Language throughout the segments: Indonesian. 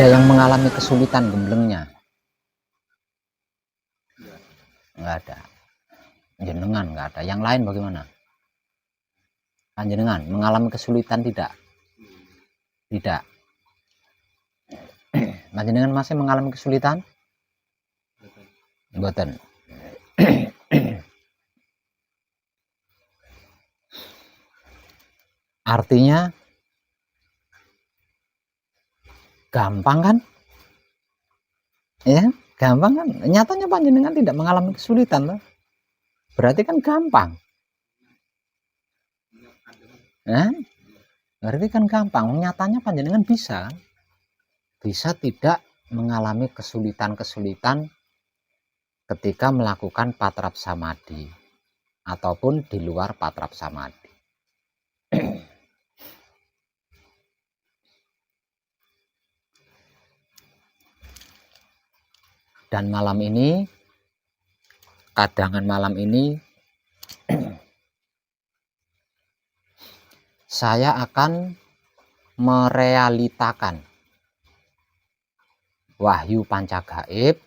Ada yang mengalami kesulitan gemblengnya? Enggak ada. Jenengan enggak ada. Yang lain bagaimana? Panjenengan mengalami kesulitan tidak? Tidak. Panjenengan masih mengalami kesulitan? Mboten. Artinya gampang kan? Ya, gampang kan? Nyatanya panjenengan tidak mengalami kesulitan loh. Berarti kan gampang. Berarti kan gampang. Nyatanya panjenengan bisa tidak mengalami kesulitan-kesulitan ketika melakukan patrap samadhi ataupun di luar patrap samadhi. Dan malam ini, kadangan malam ini, saya akan merealitakan wahyu pancagaib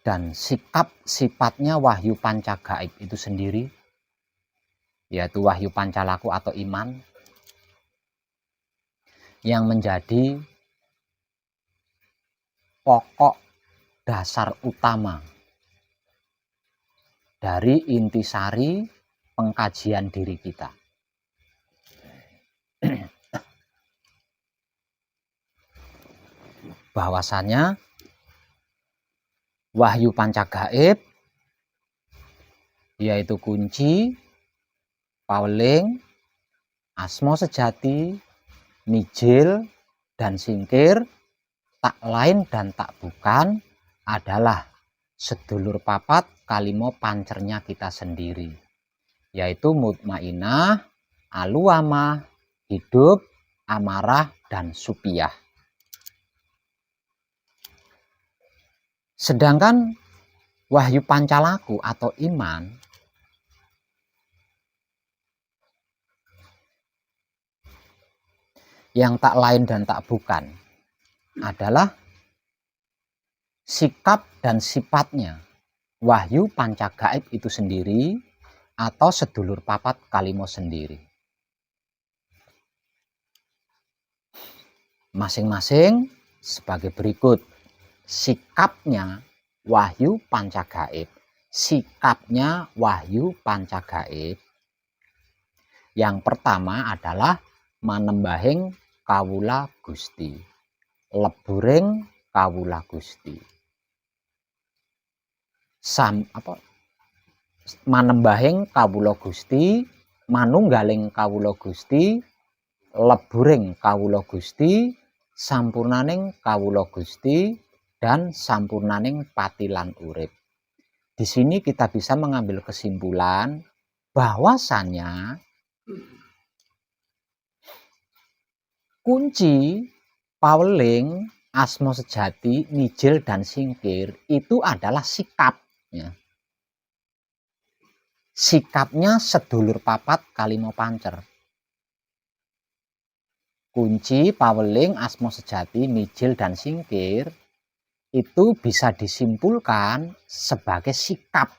dan sikap-sifatnya wahyu pancagaib itu sendiri, yaitu wahyu pancalaku atau iman, yang menjadi pokok dasar utama dari intisari pengkajian diri kita. Bahwasanya wahyu pancagaib yaitu kunci, pauling, asmo sejati, mijil, dan singkir, tak lain dan tak bukan adalah sedulur papat kalimo pancernya kita sendiri, yaitu mutmainah, aluamah, hidup, amarah, dan supiyah. Sedangkan wahyu pancalaku atau iman yang tak lain dan tak bukan adalah sikap dan sifatnya wahyu pancagaib itu sendiri atau sedulur papat kalimo sendiri. Masing-masing sebagai berikut. Sikapnya wahyu pancagaib. Sikapnya wahyu pancagaib. Yang pertama adalah manembahing kawula Gusti, leburing kawula Gusti. Manembahing kawula Gusti, manunggaling kawula Gusti, leburing kawula Gusti, sampurnaning kawula Gusti, dan sampurnaning patilan urip. Di sini kita bisa mengambil kesimpulan bahwasannya kunci, pauling, asmo sejati, mijil, dan singkir itu adalah sikap. Ya. Sikapnya sedulur papat kalimo pancer. Kunci, pauling, asmo sejati, mijil, dan singkir itu bisa disimpulkan sebagai sikap.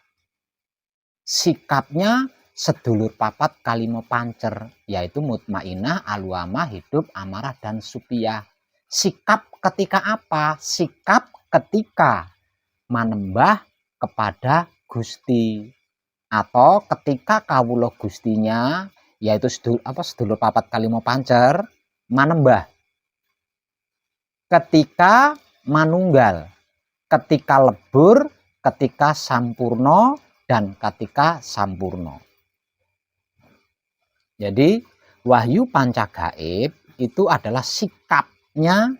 Sikapnya sedulur papat kalimo pancer, yaitu mutmainah, aluamah, hidup, amarah, dan supiyah. Sikap ketika apa? Sikap ketika manembah kepada Gusti, atau ketika kawula Gustinya, yaitu sedulur papat kalimo pancer, manembah. Ketika manunggal, ketika lebur, ketika sampurno, dan ketika sampurno. Jadi wahyu pancagaib itu adalah sikapnya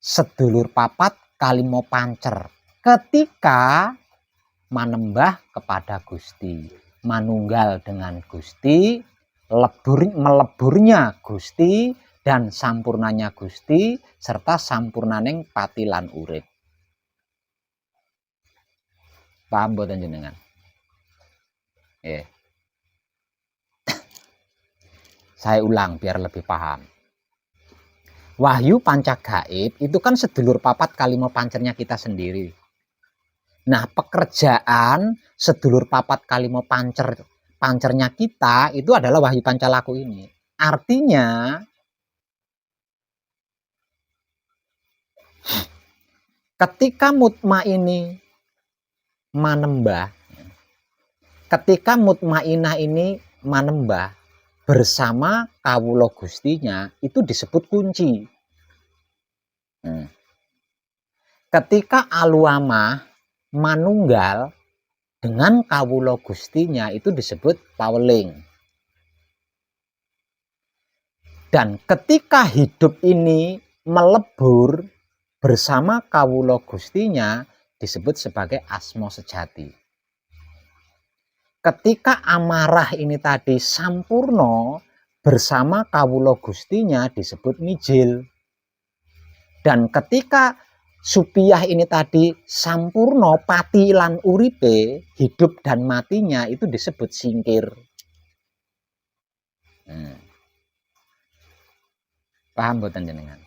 sedulur papat kalimo pancer ketika manembah kepada Gusti, manunggal dengan Gusti, meleburnya Gusti, dan sampurnanya Gusti, serta sampurnaning patilan urip. Paham boten jenengan? Saya ulang biar lebih paham. Wahyu panca gaib itu kan sedulur papat kalimo pancernya kita sendiri. Nah, pekerjaan sedulur papat kalimo pancernya kita itu adalah wahyu pancalaku ini. Artinya ketika mutmaini manembah, ketika mutmainah ini manembah bersama kawula gustinya, itu disebut kunci. Ketika aluamah manunggal dengan kawula gustinya, itu disebut paweling. Dan ketika hidup ini melebur bersama kawula gustinya, disebut sebagai asma sejati. Ketika amarah ini tadi sampurno bersama kawula gustinya, disebut mijil. Dan ketika supiyah ini tadi sampurno pati lan uripe, hidup dan matinya, itu disebut singkir. Paham boten jenengan?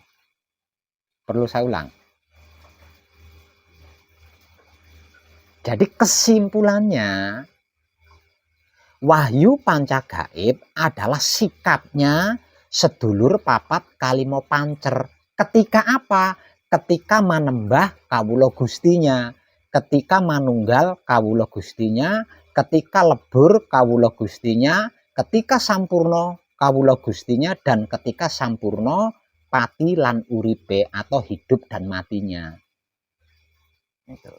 Perlu saya ulang. Jadi kesimpulannya, wahyu panca gaib adalah sikapnya sedulur papat kalimo pancer. Ketika apa? Ketika manembah kawula gustinya, ketika manunggal kawula gustinya, ketika lebur kawula gustinya, ketika sampurno kawula gustinya, dan ketika sampurno pati lan uripe atau hidup dan matinya. Itu.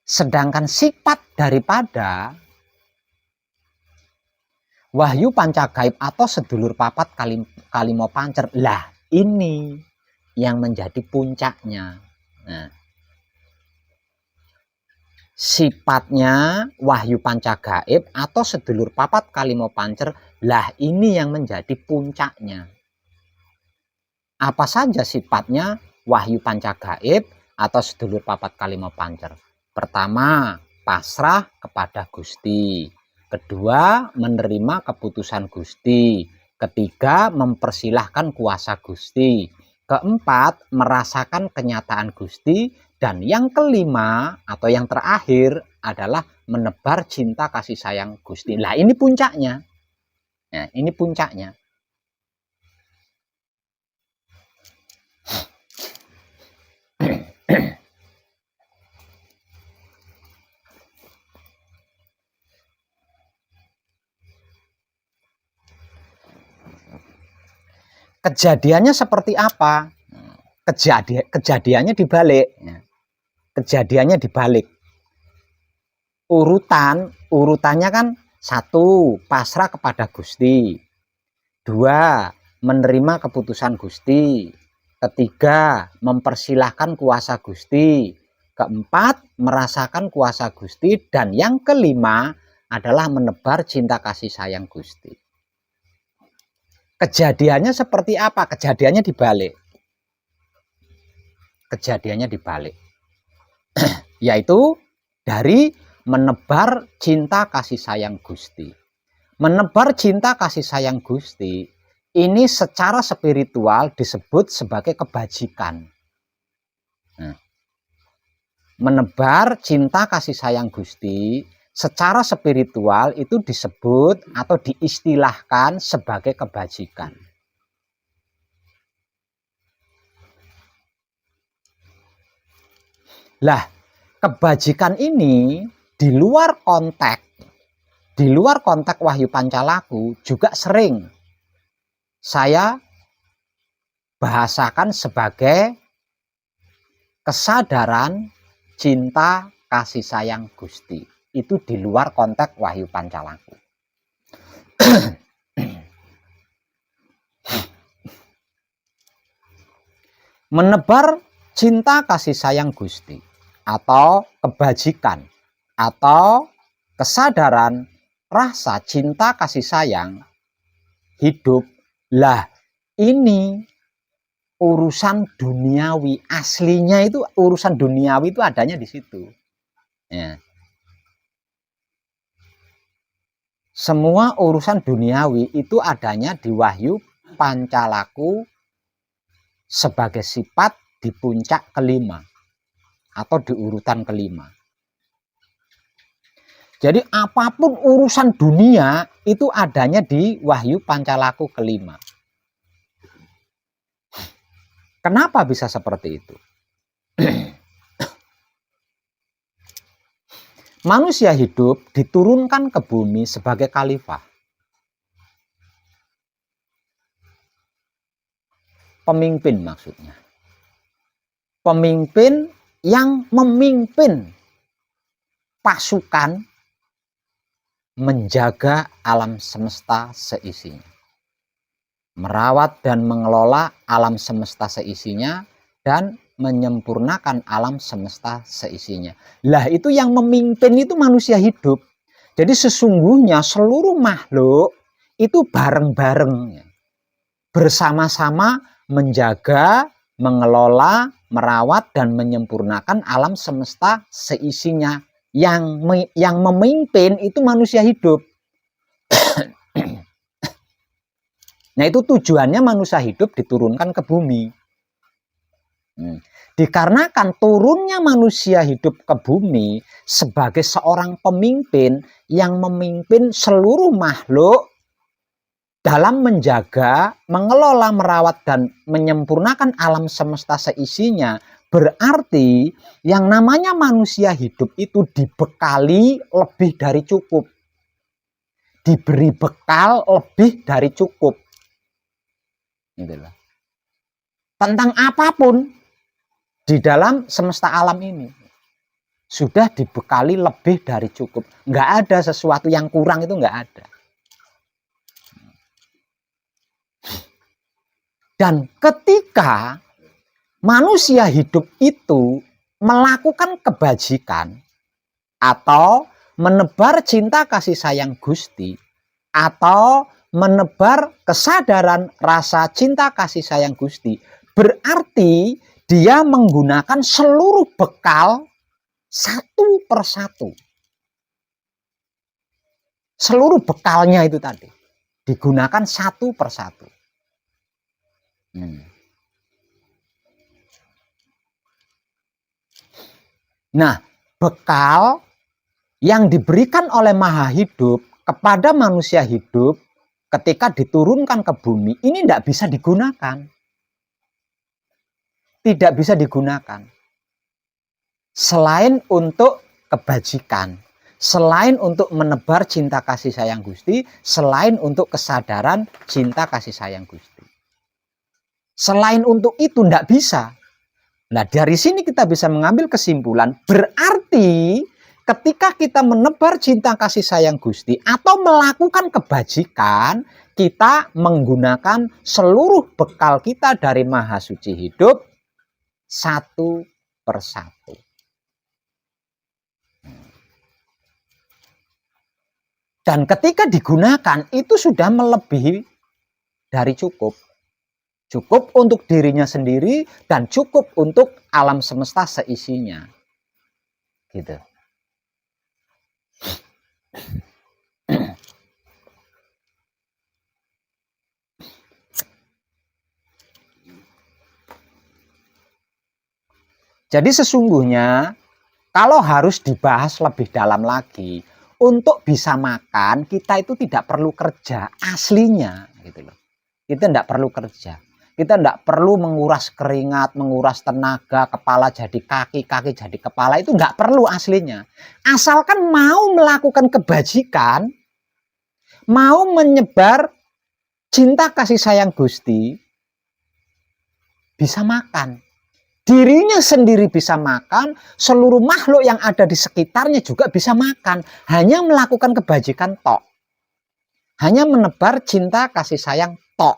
Sedangkan sifat daripada wahyu panca gaib atau sedulur papat kalimo pancer, lah ini yang menjadi puncaknya. Nah, sifatnya wahyu panca gaib atau sedulur papat kalimo pancer, lah ini yang menjadi puncaknya. Apa saja sifatnya wahyu panca gaib atau sedulur papat kalimo pancer? Pertama, pasrah kepada Gusti. Kedua, menerima keputusan Gusti. Ketiga, mempersilahkan kuasa Gusti. Keempat, merasakan kenyataan Gusti. Dan yang kelima atau yang terakhir adalah menebar cinta kasih sayang Gusti. Lah ini puncaknya. Nah, ini puncaknya. Kejadiannya seperti apa? Kejadiannya dibalik. Kejadiannya dibalik. Urutannya kan 1, pasrah kepada Gusti. 2, menerima keputusan Gusti. 3, mempersilahkan kuasa Gusti. 4, merasakan kuasa Gusti. Dan yang kelima adalah menebar cinta kasih sayang Gusti. Kejadiannya seperti apa? Kejadiannya dibalik. Kejadiannya dibalik. Yaitu dari menebar cinta kasih sayang Gusti. Menebar cinta kasih sayang Gusti ini secara spiritual disebut sebagai kebajikan. Nah, menebar cinta kasih sayang Gusti secara spiritual itu disebut atau diistilahkan sebagai kebajikan. Lah, kebajikan ini di luar konteks wahyu pancalaku juga sering saya bahasakan sebagai kesadaran cinta kasih sayang Gusti. Itu di luar konteks wahyu pancalaku. Menebar cinta kasih sayang Gusti atau kebajikan atau kesadaran rasa cinta kasih sayang hidup, lah ini urusan duniawi. Aslinya itu urusan duniawi itu adanya di situ. Ya. Semua urusan duniawi itu adanya di Wahyu Pancalaku sebagai sifat di puncak kelima atau di urutan kelima. Jadi apapun urusan dunia itu adanya di Wahyu Pancalaku kelima. Kenapa bisa seperti itu? Manusia hidup diturunkan ke bumi sebagai khalifah. Pemimpin maksudnya. Pemimpin yang memimpin pasukan menjaga alam semesta seisinya. Merawat dan mengelola alam semesta seisinya dan menyempurnakan alam semesta seisinya. Lah itu yang memimpin itu manusia hidup. Jadi sesungguhnya seluruh makhluk itu bareng-bareng bersama-sama menjaga, mengelola, merawat dan menyempurnakan alam semesta seisinya. Yang memimpin itu manusia hidup. Nah itu tujuannya manusia hidup diturunkan ke bumi. Dikarenakan turunnya manusia hidup ke bumi sebagai seorang pemimpin yang memimpin seluruh makhluk dalam menjaga, mengelola, merawat, dan menyempurnakan alam semesta seisinya, berarti yang namanya manusia hidup itu dibekali lebih dari cukup. Diberi bekal lebih dari cukup. Itulah. Tentang apapun di dalam semesta alam ini sudah dibekali lebih dari cukup. Nggak ada sesuatu yang kurang, itu nggak ada. Dan ketika manusia hidup itu melakukan kebajikan atau menebar cinta kasih sayang Gusti atau menebar kesadaran rasa cinta kasih sayang Gusti, berarti dia menggunakan seluruh bekal satu persatu. Seluruh bekalnya itu tadi digunakan satu persatu. Nah, bekal yang diberikan oleh Maha Hidup kepada manusia hidup ketika diturunkan ke bumi ini tidak bisa digunakan. Tidak bisa digunakan. Selain untuk kebajikan, selain untuk menebar cinta kasih sayang Gusti, selain untuk kesadaran cinta kasih sayang Gusti. Selain untuk itu tidak bisa. Nah dari sini kita bisa mengambil kesimpulan, berarti ketika kita menebar cinta kasih sayang Gusti atau melakukan kebajikan, kita menggunakan seluruh bekal kita dari Maha Suci Hidup satu persatu. Dan ketika digunakan itu sudah melebihi dari cukup. Cukup untuk dirinya sendiri dan cukup untuk alam semesta seisinya. Gitu. Jadi sesungguhnya kalau harus dibahas lebih dalam lagi, untuk bisa makan kita itu tidak perlu kerja aslinya gitu loh. Kita tidak perlu kerja. Kita tidak perlu menguras keringat, menguras tenaga, kepala jadi kaki, kaki jadi kepala, itu nggak perlu aslinya. Asalkan mau melakukan kebajikan, mau menyebar cinta kasih sayang Gusti, bisa makan. Dirinya sendiri bisa makan, seluruh makhluk yang ada di sekitarnya juga bisa makan. Hanya melakukan kebajikan tok. Hanya menebar cinta kasih sayang tok.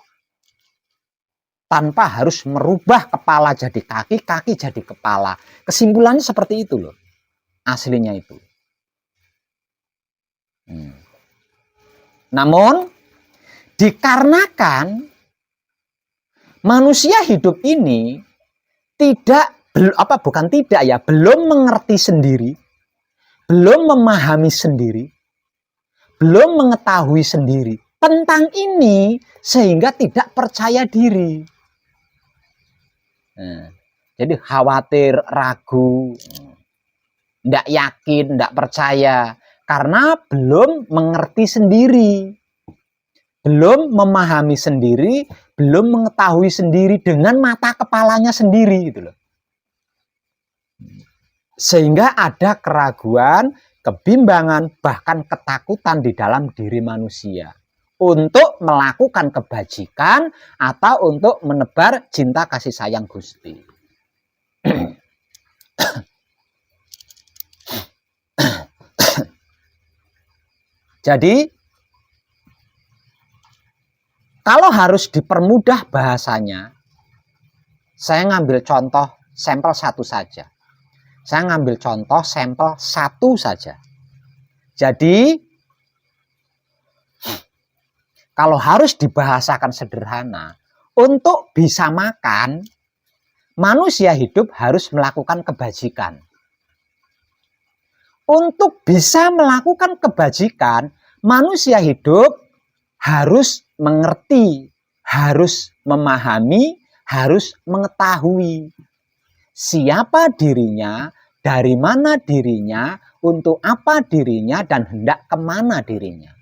Tanpa harus merubah kepala jadi kaki, kaki jadi kepala. Kesimpulannya seperti itu loh. Aslinya itu. Namun, dikarenakan Manusia hidup ini belum mengerti sendiri, belum memahami sendiri, belum mengetahui sendiri tentang ini sehingga tidak percaya diri. Jadi khawatir, ragu, tidak yakin, tidak percaya karena belum mengerti sendiri, belum memahami sendiri, belum mengetahui sendiri dengan mata kepalanya sendiri gitu loh. Sehingga ada keraguan, kebimbangan, bahkan ketakutan di dalam diri manusia untuk melakukan kebajikan atau untuk menebar cinta kasih sayang Gusti. Jadi kalau harus dipermudah bahasanya, saya ngambil contoh sampel satu saja. Saya ngambil contoh sampel satu saja. Jadi, kalau harus dibahasakan sederhana, untuk bisa makan, manusia hidup harus melakukan kebajikan. Untuk bisa melakukan kebajikan, manusia hidup harus mengerti, harus memahami, harus mengetahui siapa dirinya, dari mana dirinya, untuk apa dirinya, dan hendak kemana dirinya.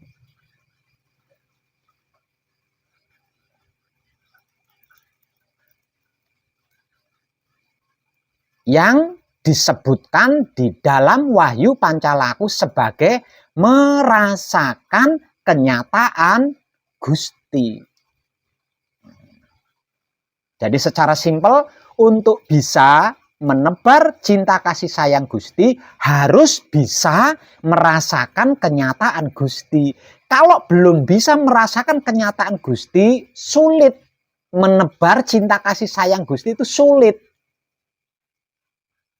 Yang disebutkan di dalam Wahyu Pancalaku sebagai merasakan kenyataan Gusti. Jadi secara simpel, untuk bisa menebar cinta kasih sayang Gusti harus bisa merasakan kenyataan Gusti. Kalau belum bisa merasakan kenyataan Gusti, sulit menebar cinta kasih sayang Gusti, itu sulit.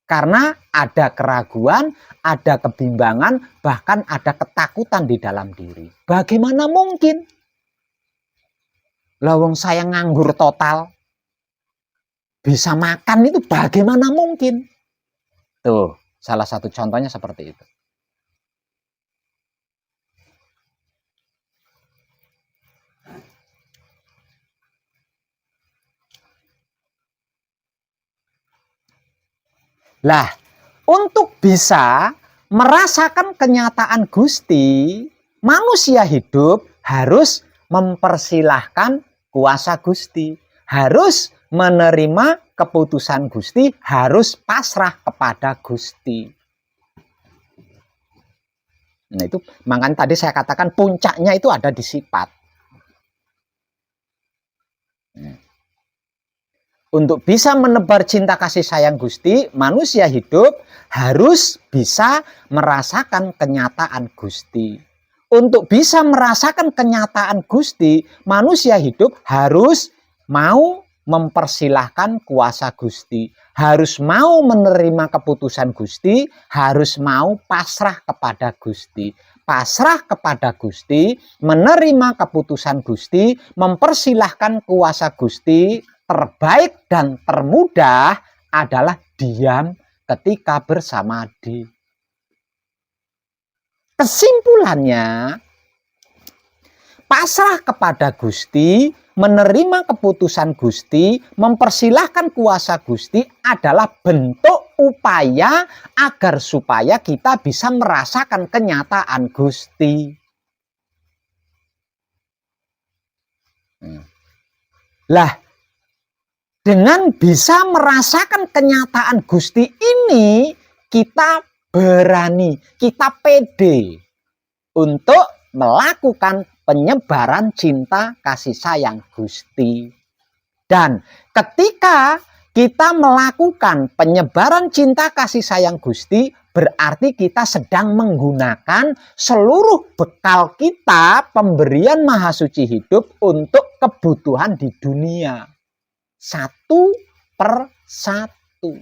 Karena ada keraguan, ada kebimbangan, bahkan ada ketakutan di dalam diri. Bagaimana mungkin? Lawang saya nganggur total, bisa makan itu bagaimana mungkin? Tuh, salah satu contohnya seperti itu. Lah, untuk bisa merasakan kenyataan Gusti, manusia hidup harus mempersilahkan kuasa Gusti, harus menerima keputusan Gusti, harus pasrah kepada Gusti. Nah itu, makanya tadi saya katakan puncaknya itu ada di sifat. Untuk bisa menebar cinta kasih sayang Gusti, manusia hidup harus bisa merasakan kenyataan Gusti. Untuk bisa merasakan kenyataan Gusti, manusia hidup harus mau mempersilahkan kuasa Gusti, harus mau menerima keputusan Gusti, harus mau pasrah kepada Gusti. Pasrah kepada Gusti, menerima keputusan Gusti, mempersilahkan kuasa Gusti. Terbaik dan termudah adalah diam ketika bersama Dia. Kesimpulannya, pasrah kepada Gusti, menerima keputusan Gusti, mempersilahkan kuasa Gusti adalah bentuk upaya agar supaya kita bisa merasakan kenyataan Gusti. Lah, dengan bisa merasakan kenyataan Gusti ini, kita berani, kita pede untuk melakukan penyebaran cinta kasih sayang Gusti. Dan ketika kita melakukan penyebaran cinta kasih sayang Gusti, berarti kita sedang menggunakan seluruh bekal kita, pemberian Maha Suci hidup untuk kebutuhan di dunia. Satu per satu.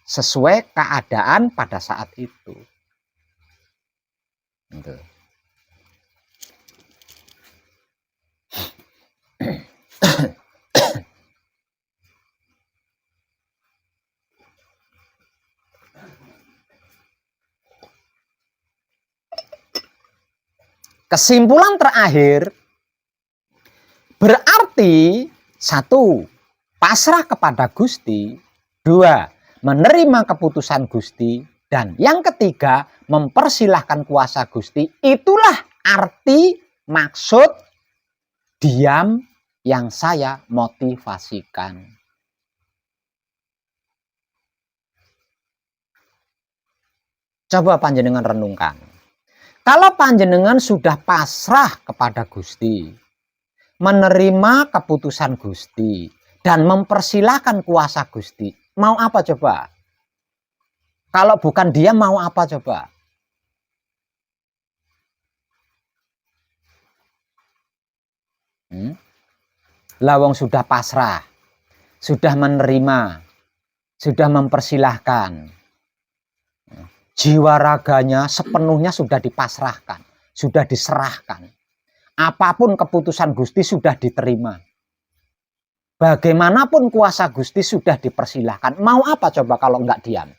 Sesuai keadaan pada saat itu. Kesimpulan terakhir, berarti 1. Pasrah kepada Gusti, 2. Menerima keputusan Gusti, dan yang ketiga, mempersilahkan kuasa Gusti. Itulah arti maksud diam yang saya motivasikan. Coba panjenengan renungkan. Kalau panjenengan sudah pasrah kepada Gusti, menerima keputusan Gusti, dan mempersilahkan kuasa Gusti, mau apa coba? Kalau bukan dia, mau apa coba? Lawang sudah pasrah, sudah menerima, sudah mempersilahkan, jiwa raganya sepenuhnya sudah dipasrahkan, sudah diserahkan. Apapun keputusan Gusti sudah diterima. Bagaimanapun kuasa Gusti sudah dipersilahkan. Mau apa coba kalau enggak diam?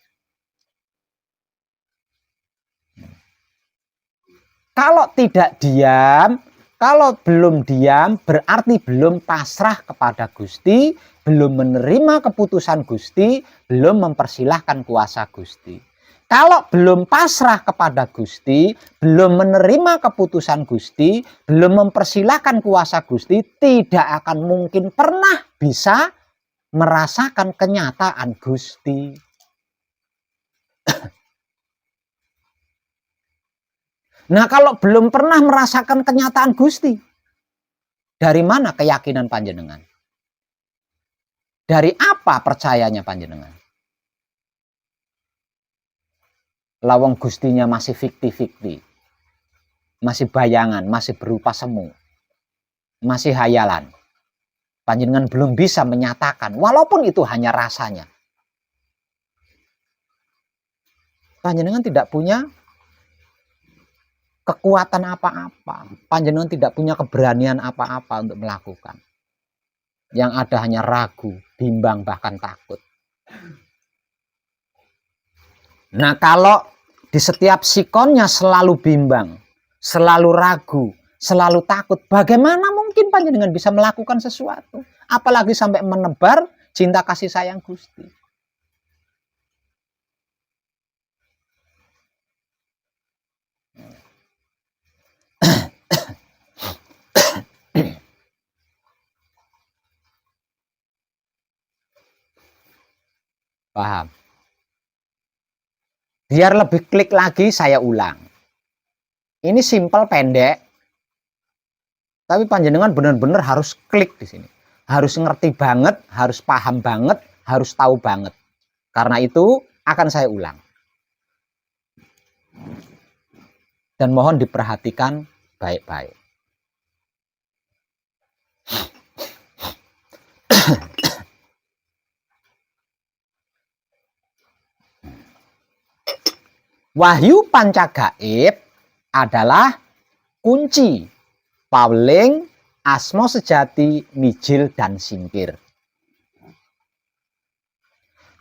Kalau tidak diam, kalau belum diam berarti belum pasrah kepada Gusti, belum menerima keputusan Gusti, belum mempersilahkan kuasa Gusti. Kalau belum pasrah kepada Gusti, belum menerima keputusan Gusti, belum mempersilahkan kuasa Gusti, tidak akan mungkin pernah bisa merasakan kenyataan Gusti. Nah, kalau belum pernah merasakan kenyataan Gusti, dari mana keyakinan panjenengan? Dari apa percayanya panjenengan? Lawang Gustinya masih fikti-fikti, masih bayangan, masih berupa semu, masih hayalan. Panjenengan belum bisa menyatakan, walaupun itu hanya rasanya. Panjenengan tidak punya kekuatan apa-apa. Panjenengan tidak punya keberanian apa-apa untuk melakukan. Yang ada hanya ragu, bimbang, bahkan takut. Nah, kalau di setiap sikonnya selalu bimbang, selalu ragu, selalu takut, bagaimana mungkin panjenengan bisa melakukan sesuatu? Apalagi sampai menebar cinta kasih sayang Gusti. Paham? Biar lebih klik lagi, saya ulang. Ini simpel, pendek. Tapi panjenengan benar-benar harus klik di sini. Harus ngerti banget, harus paham banget, harus tahu banget. Karena itu akan saya ulang. Dan mohon diperhatikan baik-baik. Wahyu Pancagaib adalah kunci paweling asma sejati mijil dan singkir.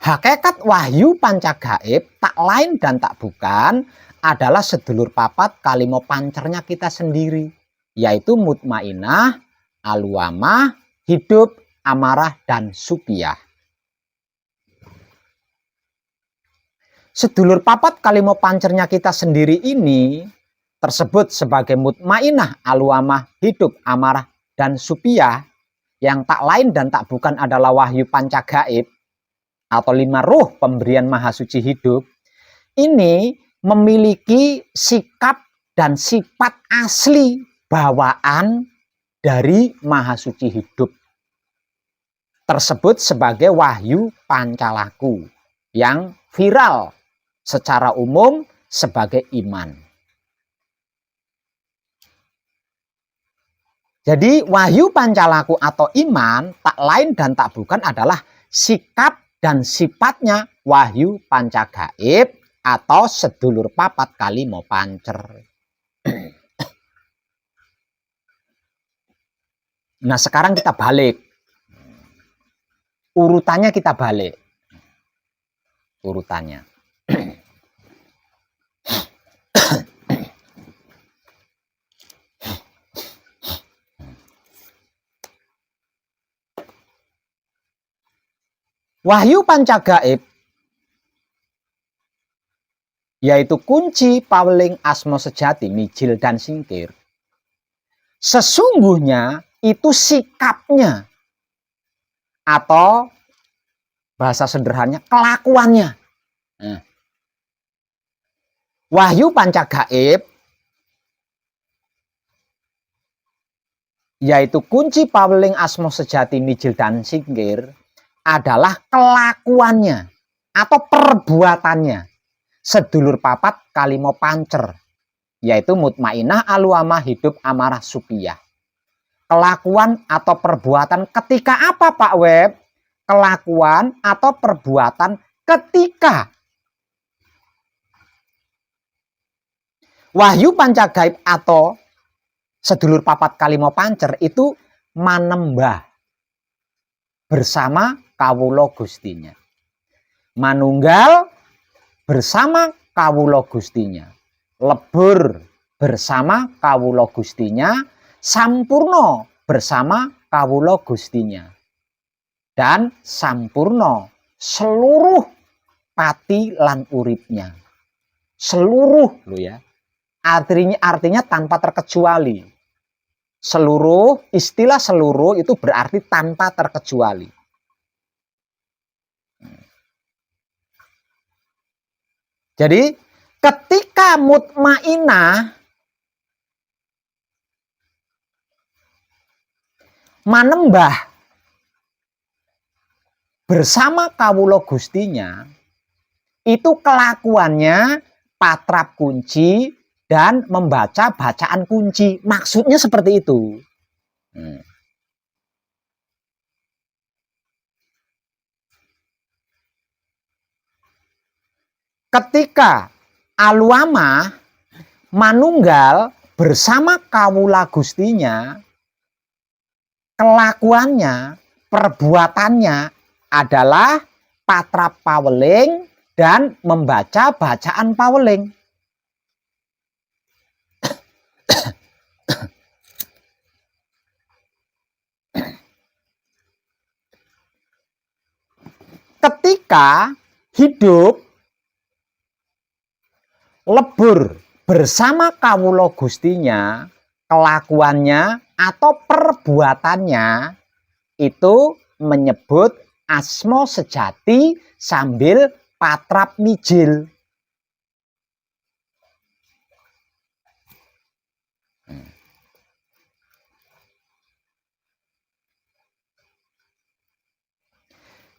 Hakikat wahyu Pancagaib tak lain dan tak bukan adalah sedulur papat kalimo pancernya kita sendiri, yaitu mutmainah, aluamah, hidup, amarah, dan supiyah. Sedulur papat kalimo pancernya kita sendiri ini tersebut sebagai mutmainah, aluamah, hidup, amarah, dan supiyah, yang tak lain dan tak bukan adalah wahyu Pancagaib atau 5 ruh pemberian maha suci hidup. Ini memiliki sikap dan sifat asli bawaan dari maha suci hidup tersebut sebagai wahyu Pancalaku yang viral secara umum sebagai iman. Jadi wahyu Pancalaku atau iman tak lain dan tak bukan adalah sikap dan sifatnya wahyu Pancagaib atau sedulur papat kalimo pancer. Nah, sekarang kita balik. Urutannya kita balik. Urutannya. Wahyu Pancagaib yaitu kunci paweling asma sejati mijil dan singkir. Sesungguhnya itu sikapnya atau bahasa sederhananya kelakuannya. Nah, Wahyu Pancagaib yaitu kunci paweling asma sejati mijil dan singkir adalah kelakuannya atau perbuatannya sedulur papat kalimo pancer, yaitu mutmainah aluama hidup amarah supiyah. Kelakuan atau perbuatan ketika apa Pak Web? Kelakuan atau perbuatan ketika Wahyu Pancagaib atau sedulur papat kalimo pancer itu manembah bersama kawula Gustinya. Manunggal bersama kawula Gustinya. Lebur bersama kawula Gustinya. Sampurno bersama kawula Gustinya. Dan sampurno seluruh pati lan uripnya. Seluruh lo ya. Artinya tanpa terkecuali. Seluruh, istilah seluruh itu berarti tanpa terkecuali. Jadi ketika mutmainah manembah bersama kawula Gustinya, itu kelakuannya patrap kunci dan membaca bacaan kunci. Maksudnya seperti itu. Ketika aluama manunggal bersama kawula Gustinya, kelakuannya, perbuatannya adalah patrap paweling dan membaca bacaan paweling. Ketika hidup lebur bersama kawula Gustinya, kelakuannya atau perbuatannya itu menyebut asma sejati sambil patrap mijil.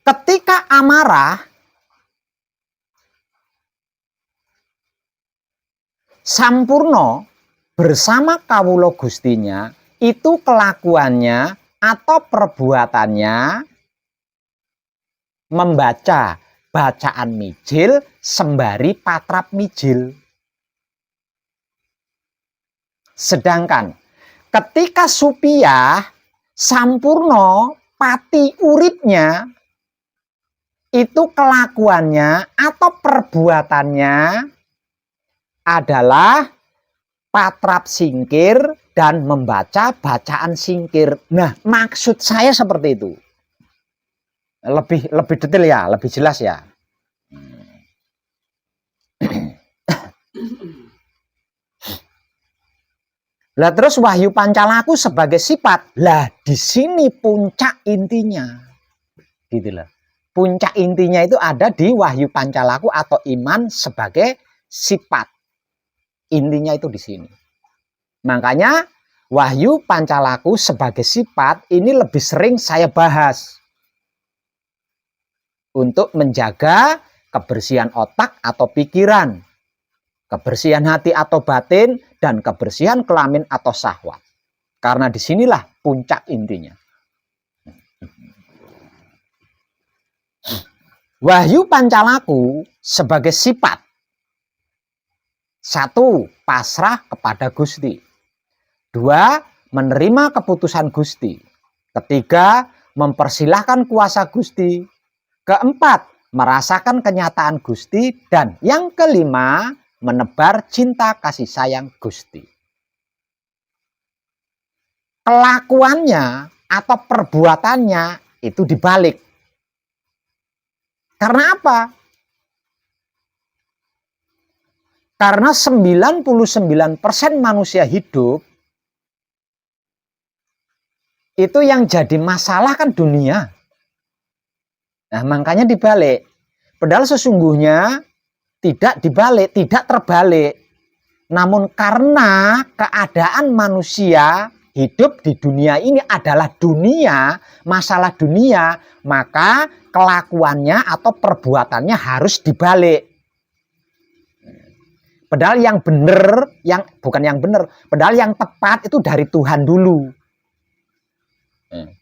Ketika amarah sampurno bersama kawula Gustinya, itu kelakuannya atau perbuatannya membaca bacaan mijil sembari patrap mijil. Sedangkan ketika supiyah sampurno pati uripnya, itu kelakuannya atau perbuatannya adalah patrap singkir dan membaca bacaan singkir. Nah, maksud saya seperti itu. Lebih detail ya, lebih jelas ya. Lah terus Wahyu Pancalaku sebagai sifat. Lah di sini puncak intinya. Gitu loh. Puncak intinya itu ada di Wahyu Pancalaku atau iman sebagai sifat. Intinya itu di sini. Makanya Wahyu Pancalaku sebagai sifat ini lebih sering saya bahas. Untuk menjaga kebersihan otak atau pikiran. Kebersihan hati atau batin. Dan kebersihan kelamin atau syahwat. Karena disinilah puncak intinya. Wahyu Pancalaku sebagai sifat. 1. Pasrah kepada Gusti. 2. Menerima keputusan Gusti. 3. Mempersilahkan kuasa Gusti. 4. Merasakan kenyataan Gusti. Dan yang 5. Menebar cinta kasih sayang Gusti. Kelakuannya atau perbuatannya itu dibalik. Karena apa? Karena 99% manusia hidup itu yang jadi masalah kan dunia. Nah, makanya dibalik. Padahal sesungguhnya tidak dibalik, tidak terbalik. Namun karena keadaan manusia hidup di dunia ini adalah dunia, masalah dunia, maka kelakuannya atau perbuatannya harus dibalik. Padahal yang benar, bukan yang benar, padahal yang tepat itu dari Tuhan dulu.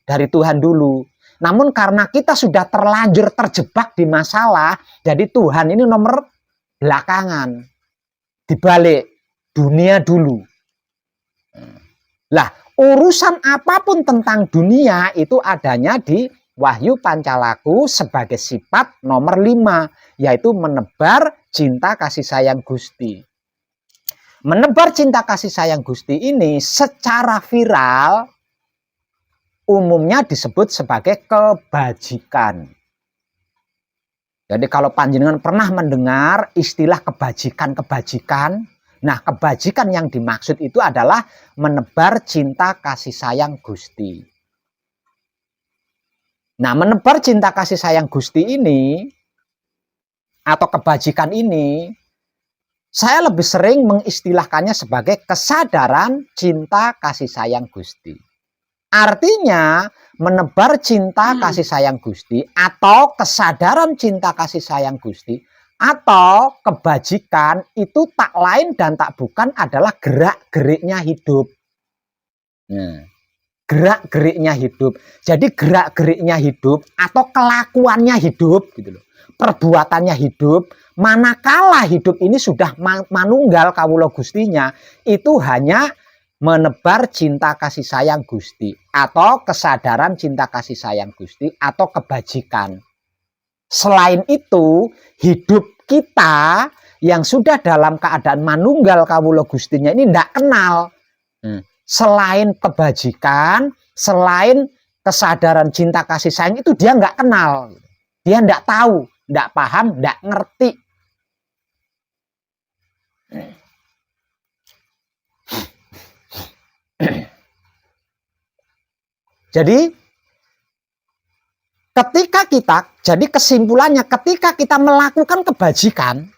Dari Tuhan dulu. Namun karena kita sudah terlanjur terjebak di masalah, jadi Tuhan ini nomor belakangan. Dibalik, dunia dulu. Lah, urusan apapun tentang dunia itu adanya di Wahyu Pancalaku sebagai sifat nomor 5, yaitu menebar cinta kasih sayang Gusti. Menebar cinta kasih sayang Gusti ini secara viral umumnya disebut sebagai kebajikan. Jadi kalau panjenengan pernah mendengar istilah kebajikan-kebajikan, nah kebajikan yang dimaksud itu adalah menebar cinta kasih sayang Gusti. Nah, menebar cinta kasih sayang Gusti ini atau kebajikan ini, saya lebih sering mengistilahkannya sebagai kesadaran cinta kasih sayang Gusti. Artinya menebar cinta kasih sayang Gusti atau kesadaran cinta kasih sayang Gusti atau kebajikan itu tak lain dan tak bukan adalah gerak-geriknya hidup. Nah, gerak-geriknya hidup. Jadi gerak-geriknya hidup atau kelakuannya hidup gitu loh. Perbuatannya hidup, manakala hidup ini sudah manunggal kawula Gustinya, itu hanya menebar cinta kasih sayang Gusti atau kesadaran cinta kasih sayang Gusti atau kebajikan. Selain itu, hidup kita yang sudah dalam keadaan manunggal kawula Gustinya ini tidak kenal. Selain kebajikan, selain kesadaran cinta kasih sayang itu dia nggak kenal. Dia nggak tahu, nggak paham, nggak ngerti. Jadi kesimpulannya ketika kita melakukan kebajikan,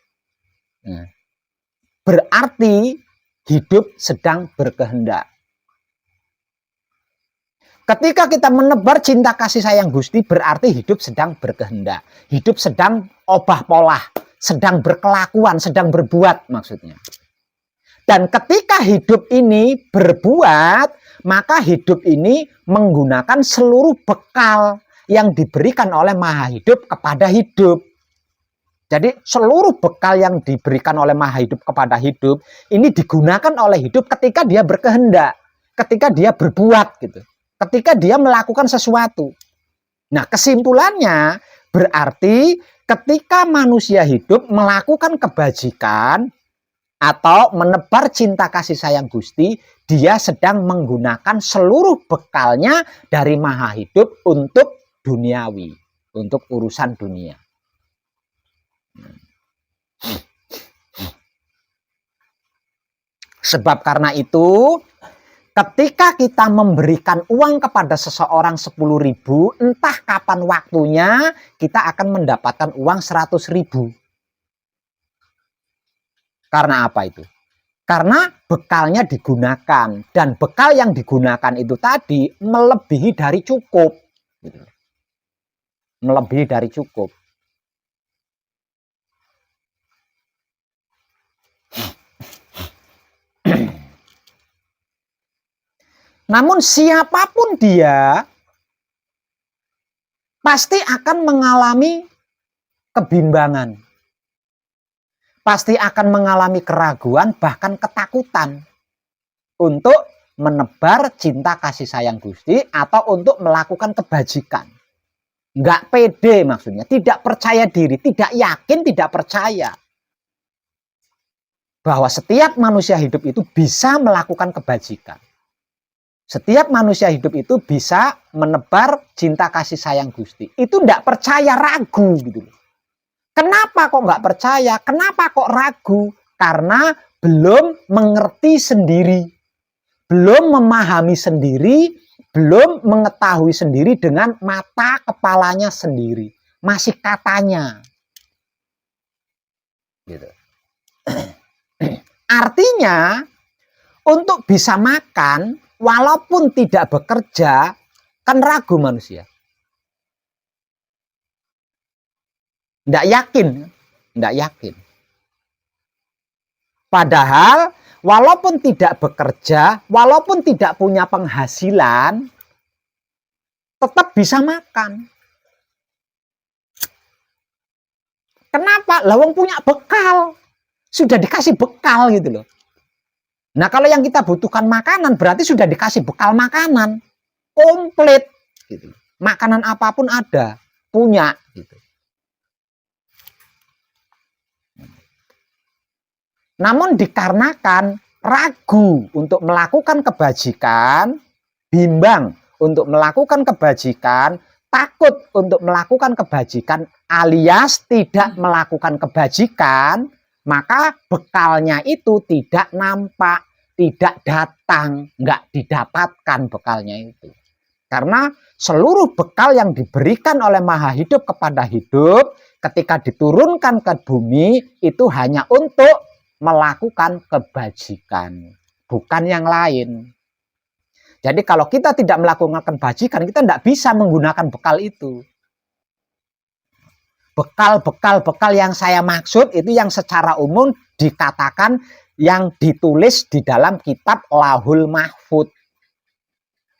berarti hidup sedang berkehendak. Ketika kita menebar cinta kasih sayang Gusti, berarti hidup sedang berkehendak. Hidup sedang obah polah, sedang berkelakuan, sedang berbuat maksudnya. Dan ketika hidup ini berbuat, maka hidup ini menggunakan seluruh bekal yang diberikan oleh Maha Hidup kepada hidup. Jadi seluruh bekal yang diberikan oleh Maha Hidup kepada hidup, ini digunakan oleh hidup ketika dia berkehendak, ketika dia berbuat gitu. Ketika dia melakukan sesuatu. Nah, kesimpulannya berarti ketika manusia hidup melakukan kebajikan atau menebar cinta kasih sayang Gusti, dia sedang menggunakan seluruh bekalnya dari Maha Hidup untuk duniawi, untuk urusan dunia. Sebab karena itu, ketika kita memberikan uang kepada seseorang 10.000, entah kapan waktunya, kita akan mendapatkan uang 100.000. Karena apa itu? Karena bekalnya digunakan, dan bekal yang digunakan itu tadi melebihi dari cukup. Melebihi dari cukup. Namun siapapun dia pasti akan mengalami kebimbangan. Pasti akan mengalami keraguan, bahkan ketakutan untuk menebar cinta kasih sayang Gusti atau untuk melakukan kebajikan. Nggak pede maksudnya, tidak percaya diri, tidak yakin, tidak percaya bahwa setiap manusia hidup itu bisa melakukan kebajikan. Setiap manusia hidup itu bisa menebar cinta kasih sayang Gusti. Itu tidak percaya, ragu gitu loh. Kenapa kok nggak percaya? Kenapa kok ragu? Karena belum mengerti sendiri, belum memahami sendiri, belum mengetahui sendiri dengan mata kepalanya sendiri. Masih katanya. Gitu. Artinya, untuk bisa makan, walaupun tidak bekerja, kan ragu manusia. Nggak yakin. Nggak yakin. Padahal, walaupun tidak bekerja, walaupun tidak punya penghasilan, tetap bisa makan. Kenapa? Lawang punya bekal. Sudah dikasih bekal gitu loh. Nah, kalau yang kita butuhkan makanan, berarti sudah dikasih bekal makanan. Komplit. Gitu. Makanan apapun ada. Punya. Gitu. Namun dikarenakan ragu untuk melakukan kebajikan, bimbang untuk melakukan kebajikan, takut untuk melakukan kebajikan, alias tidak melakukan kebajikan, maka bekalnya itu tidak nampak, tidak datang, nggak didapatkan bekalnya itu. Karena seluruh bekal yang diberikan oleh Maha Hidup kepada hidup, ketika diturunkan ke bumi, itu hanya untuk melakukan kebajikan, bukan yang lain. Jadi kalau kita tidak melakukan kebajikan, kita tidak bisa menggunakan bekal itu. Bekal yang saya maksud itu yang secara umum dikatakan yang ditulis di dalam kitab Lauhul Mahfud.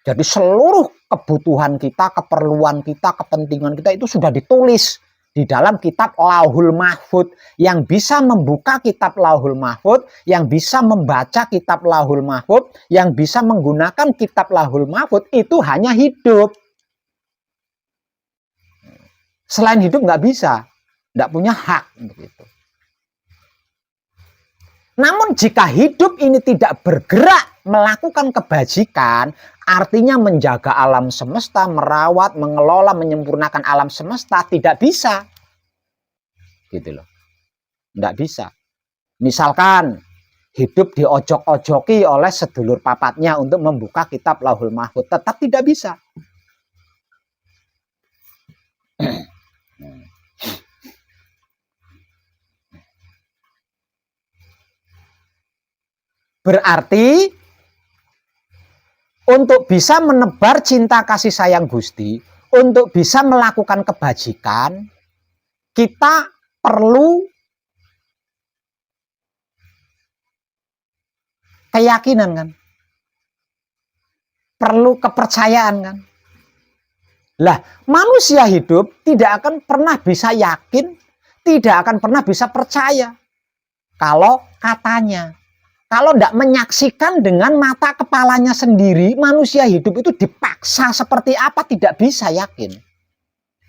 Jadi seluruh kebutuhan kita, keperluan kita, kepentingan kita itu sudah ditulis di dalam kitab Lauhul Mahfud. Yang bisa membuka kitab Lauhul Mahfud, yang bisa membaca kitab Lauhul Mahfud, yang bisa menggunakan kitab Lauhul Mahfud itu hanya hidup. Selain hidup nggak bisa, nggak punya hak untuk itu. Namun jika hidup ini tidak bergerak melakukan kebajikan, artinya menjaga alam semesta, merawat, mengelola, menyempurnakan alam semesta, tidak bisa. Gitu loh. Nggak bisa. Misalkan hidup diojok-ojoki oleh sedulur papatnya untuk membuka kitab Lauhul Mahfud, tetap tidak bisa. Berarti untuk bisa menebar cinta kasih sayang Gusti, untuk bisa melakukan kebajikan, kita perlu keyakinan kan? Perlu kepercayaan kan? Lah, manusia hidup tidak akan pernah bisa yakin, tidak akan pernah bisa percaya kalau katanya. Kalau tidak menyaksikan dengan mata kepalanya sendiri, manusia hidup itu dipaksa seperti apa tidak bisa yakin.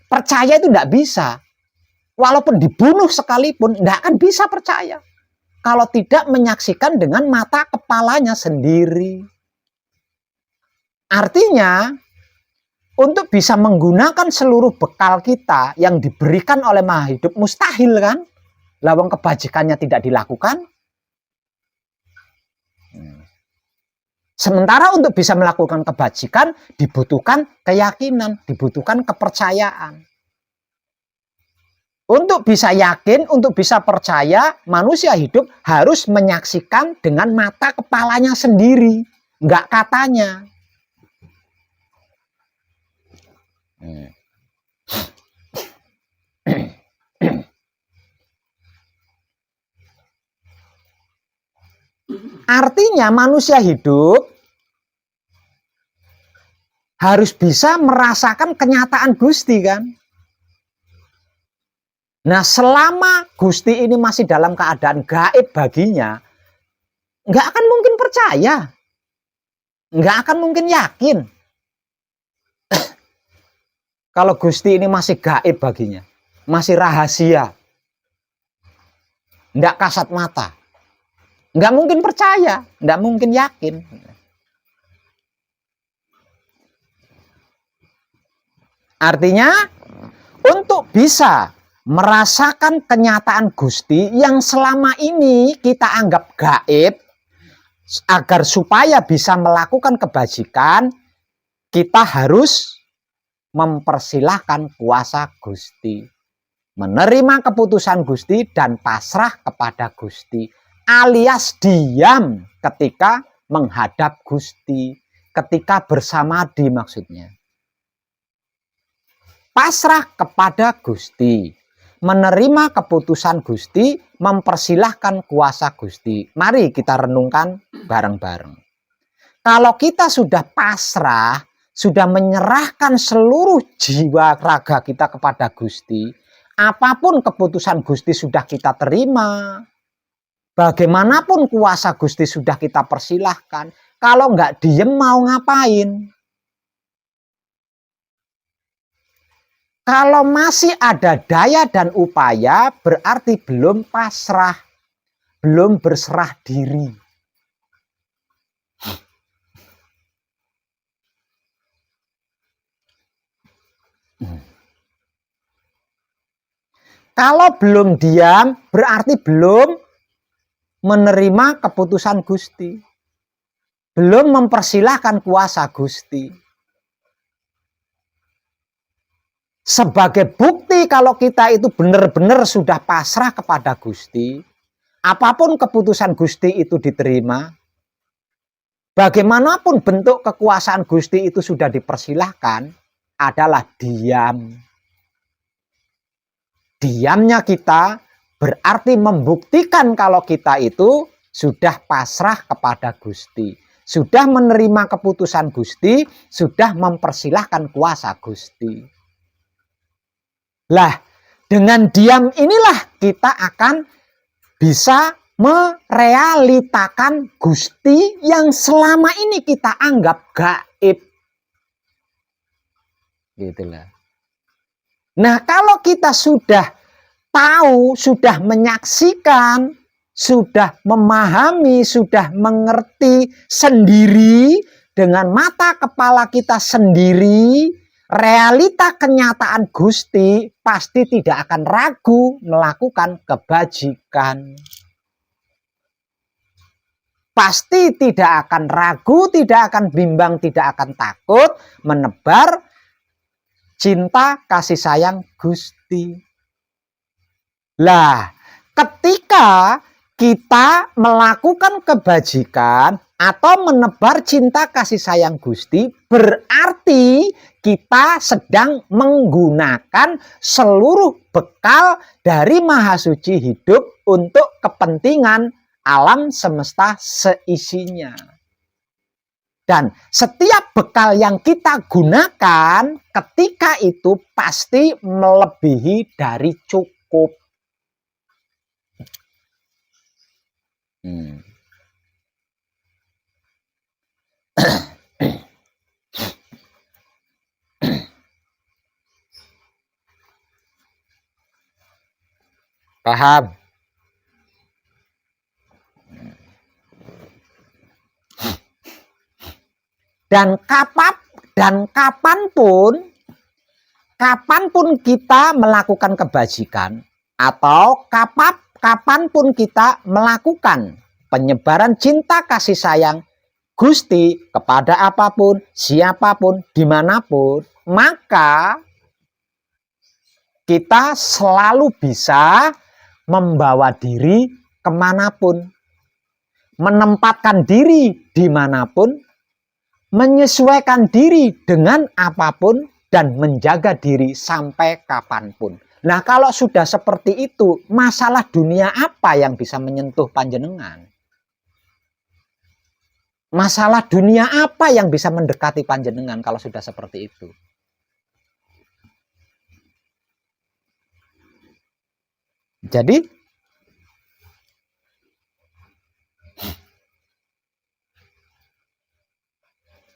Percaya itu tidak bisa. Walaupun dibunuh sekalipun, tidak akan bisa percaya. Kalau tidak menyaksikan dengan mata kepalanya sendiri. Artinya, untuk bisa menggunakan seluruh bekal kita yang diberikan oleh Maha Hidup, mustahil kan? Lawang kebajikannya tidak dilakukan. Sementara untuk bisa melakukan kebajikan dibutuhkan keyakinan, dibutuhkan kepercayaan. Untuk bisa yakin, untuk bisa percaya, manusia hidup harus menyaksikan dengan mata kepalanya sendiri, enggak katanya. Artinya manusia hidup harus bisa merasakan kenyataan Gusti kan. Nah selama Gusti ini masih dalam keadaan gaib baginya, nggak akan mungkin percaya, nggak akan mungkin yakin. Kalau Gusti ini masih gaib baginya, masih rahasia, nggak kasat mata. Nggak mungkin percaya, nggak mungkin yakin. Artinya, untuk bisa merasakan kenyataan Gusti yang selama ini kita anggap gaib, agar supaya bisa melakukan kebajikan, kita harus mempersilahkan kuasa Gusti, menerima keputusan Gusti dan pasrah kepada Gusti, alias diam ketika menghadap Gusti, ketika bersamadi maksudnya. Pasrah kepada Gusti, menerima keputusan Gusti, mempersilahkan kuasa Gusti. Mari kita renungkan bareng-bareng. Kalau kita sudah pasrah, sudah menyerahkan seluruh jiwa raga kita kepada Gusti, apapun keputusan Gusti sudah kita terima, bagaimanapun kuasa Gusti sudah kita persilahkan. Kalau nggak diem mau ngapain? Kalau masih ada daya dan upaya, berarti belum pasrah, belum berserah diri. Kalau belum diam, berarti belum menerima keputusan Gusti, belum mempersilahkan kuasa Gusti. Sebagai bukti kalau kita itu benar-benar sudah pasrah kepada Gusti, apapun keputusan Gusti itu diterima, bagaimanapun bentuk kekuasaan Gusti itu sudah dipersilahkan, adalah diam. Diamnya kita berarti membuktikan kalau kita itu sudah pasrah kepada Gusti, sudah menerima keputusan Gusti, sudah mempersilahkan kuasa Gusti. Lah, dengan diam inilah kita akan bisa merealitakan Gusti yang selama ini kita anggap gaib. Gitulah. Nah, kalau kita sudah tahu, sudah menyaksikan, sudah memahami, sudah mengerti sendiri dengan mata kepala kita sendiri, realita kenyataan Gusti, pasti tidak akan ragu melakukan kebajikan. Pasti tidak akan ragu, tidak akan bimbang, tidak akan takut menebar cinta kasih sayang Gusti. Lah, ketika kita melakukan kebajikan atau menebar cinta kasih sayang Gusti, berarti kita sedang menggunakan seluruh bekal dari Maha Suci hidup untuk kepentingan alam semesta seisinya. Dan setiap bekal yang kita gunakan ketika itu pasti melebihi dari cukup. Paham? Dan kapanpun kita melakukan kebajikan atau kapanpun kita melakukan penyebaran cinta kasih sayang Gusti kepada apapun, siapapun, dimanapun, maka kita selalu bisa membawa diri kemanapun, menempatkan diri dimanapun, menyesuaikan diri dengan apapun, dan menjaga diri sampai kapanpun. Nah, kalau sudah seperti itu, masalah dunia apa yang bisa menyentuh panjenengan? Masalah dunia apa yang bisa mendekati panjenengan kalau sudah seperti itu? Jadi,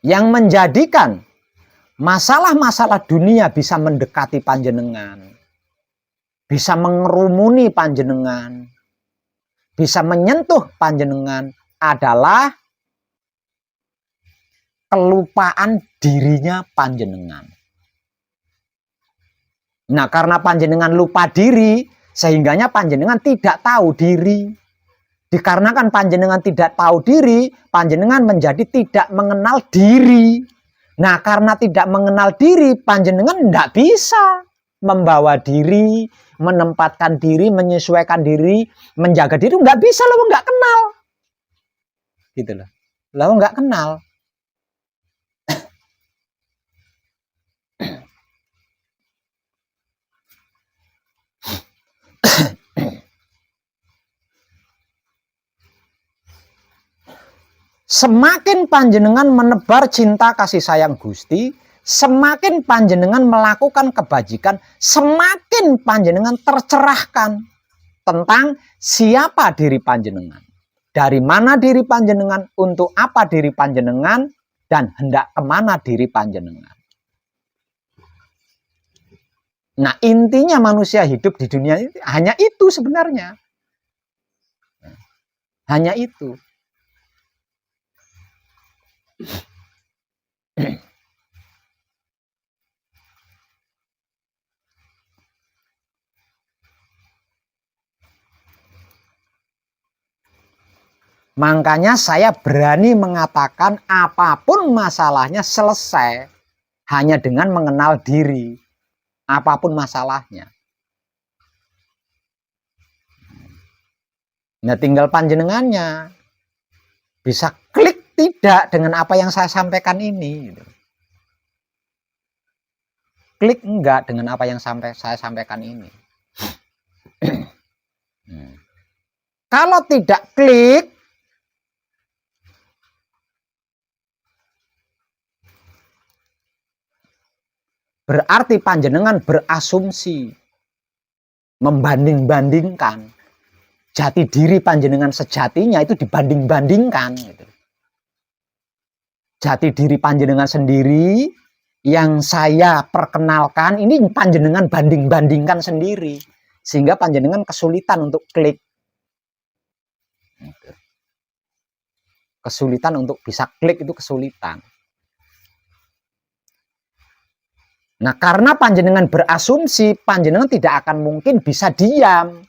yang menjadikan masalah-masalah dunia bisa mendekati panjenengan, bisa mengerumuni panjenengan, bisa menyentuh panjenengan adalah kelupaan dirinya panjenengan. Nah, karena panjenengan lupa diri, sehingganya panjenengan tidak tahu diri. Dikarenakan panjenengan tidak tahu diri, panjenengan menjadi tidak mengenal diri. Nah, karena tidak mengenal diri, panjenengan tidak bisa membawa diri, menempatkan diri, menyesuaikan diri, menjaga diri. Nggak bisa, lo nggak kenal. Gitu loh. Lo nggak kenal. Semakin panjenengan menebar cinta kasih sayang Gusti, semakin panjenengan melakukan kebajikan, semakin panjenengan tercerahkan tentang siapa diri panjenengan, dari mana diri panjenengan, untuk apa diri panjenengan, dan hendak kemana diri panjenengan. Nah, intinya manusia hidup di dunia ini hanya itu sebenarnya. Hanya itu. Makanya saya berani mengatakan apapun masalahnya selesai hanya dengan mengenal diri. Apapun masalahnya. Nah, tinggal panjenengannya bisa klik tidak dengan apa yang saya sampaikan ini. Klik enggak dengan apa yang saya sampaikan ini. Kalau tidak klik, berarti panjenengan berasumsi, membanding-bandingkan. Jati diri panjenengan sejatinya itu dibanding-bandingkan. Gitu. Jati diri panjenengan sendiri yang saya perkenalkan ini panjenengan banding-bandingkan sendiri. Sehingga panjenengan kesulitan untuk klik. Kesulitan untuk bisa klik itu kesulitan. Nah, karena panjenengan berasumsi, panjenengan tidak akan mungkin bisa diam.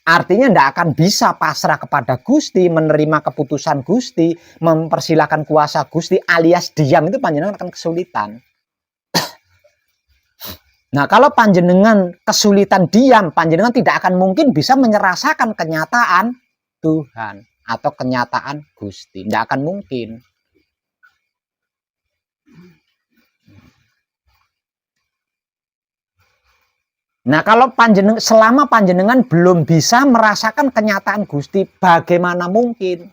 Artinya tidak akan bisa pasrah kepada Gusti, menerima keputusan Gusti, mempersilahkan kuasa Gusti, alias diam itu panjenengan akan kesulitan. Nah, kalau panjenengan kesulitan diam, panjenengan tidak akan mungkin bisa menyerasakan kenyataan Tuhan atau kenyataan Gusti. Tidak akan mungkin. Nah, kalau selama panjenengan belum bisa merasakan kenyataan Gusti, bagaimana mungkin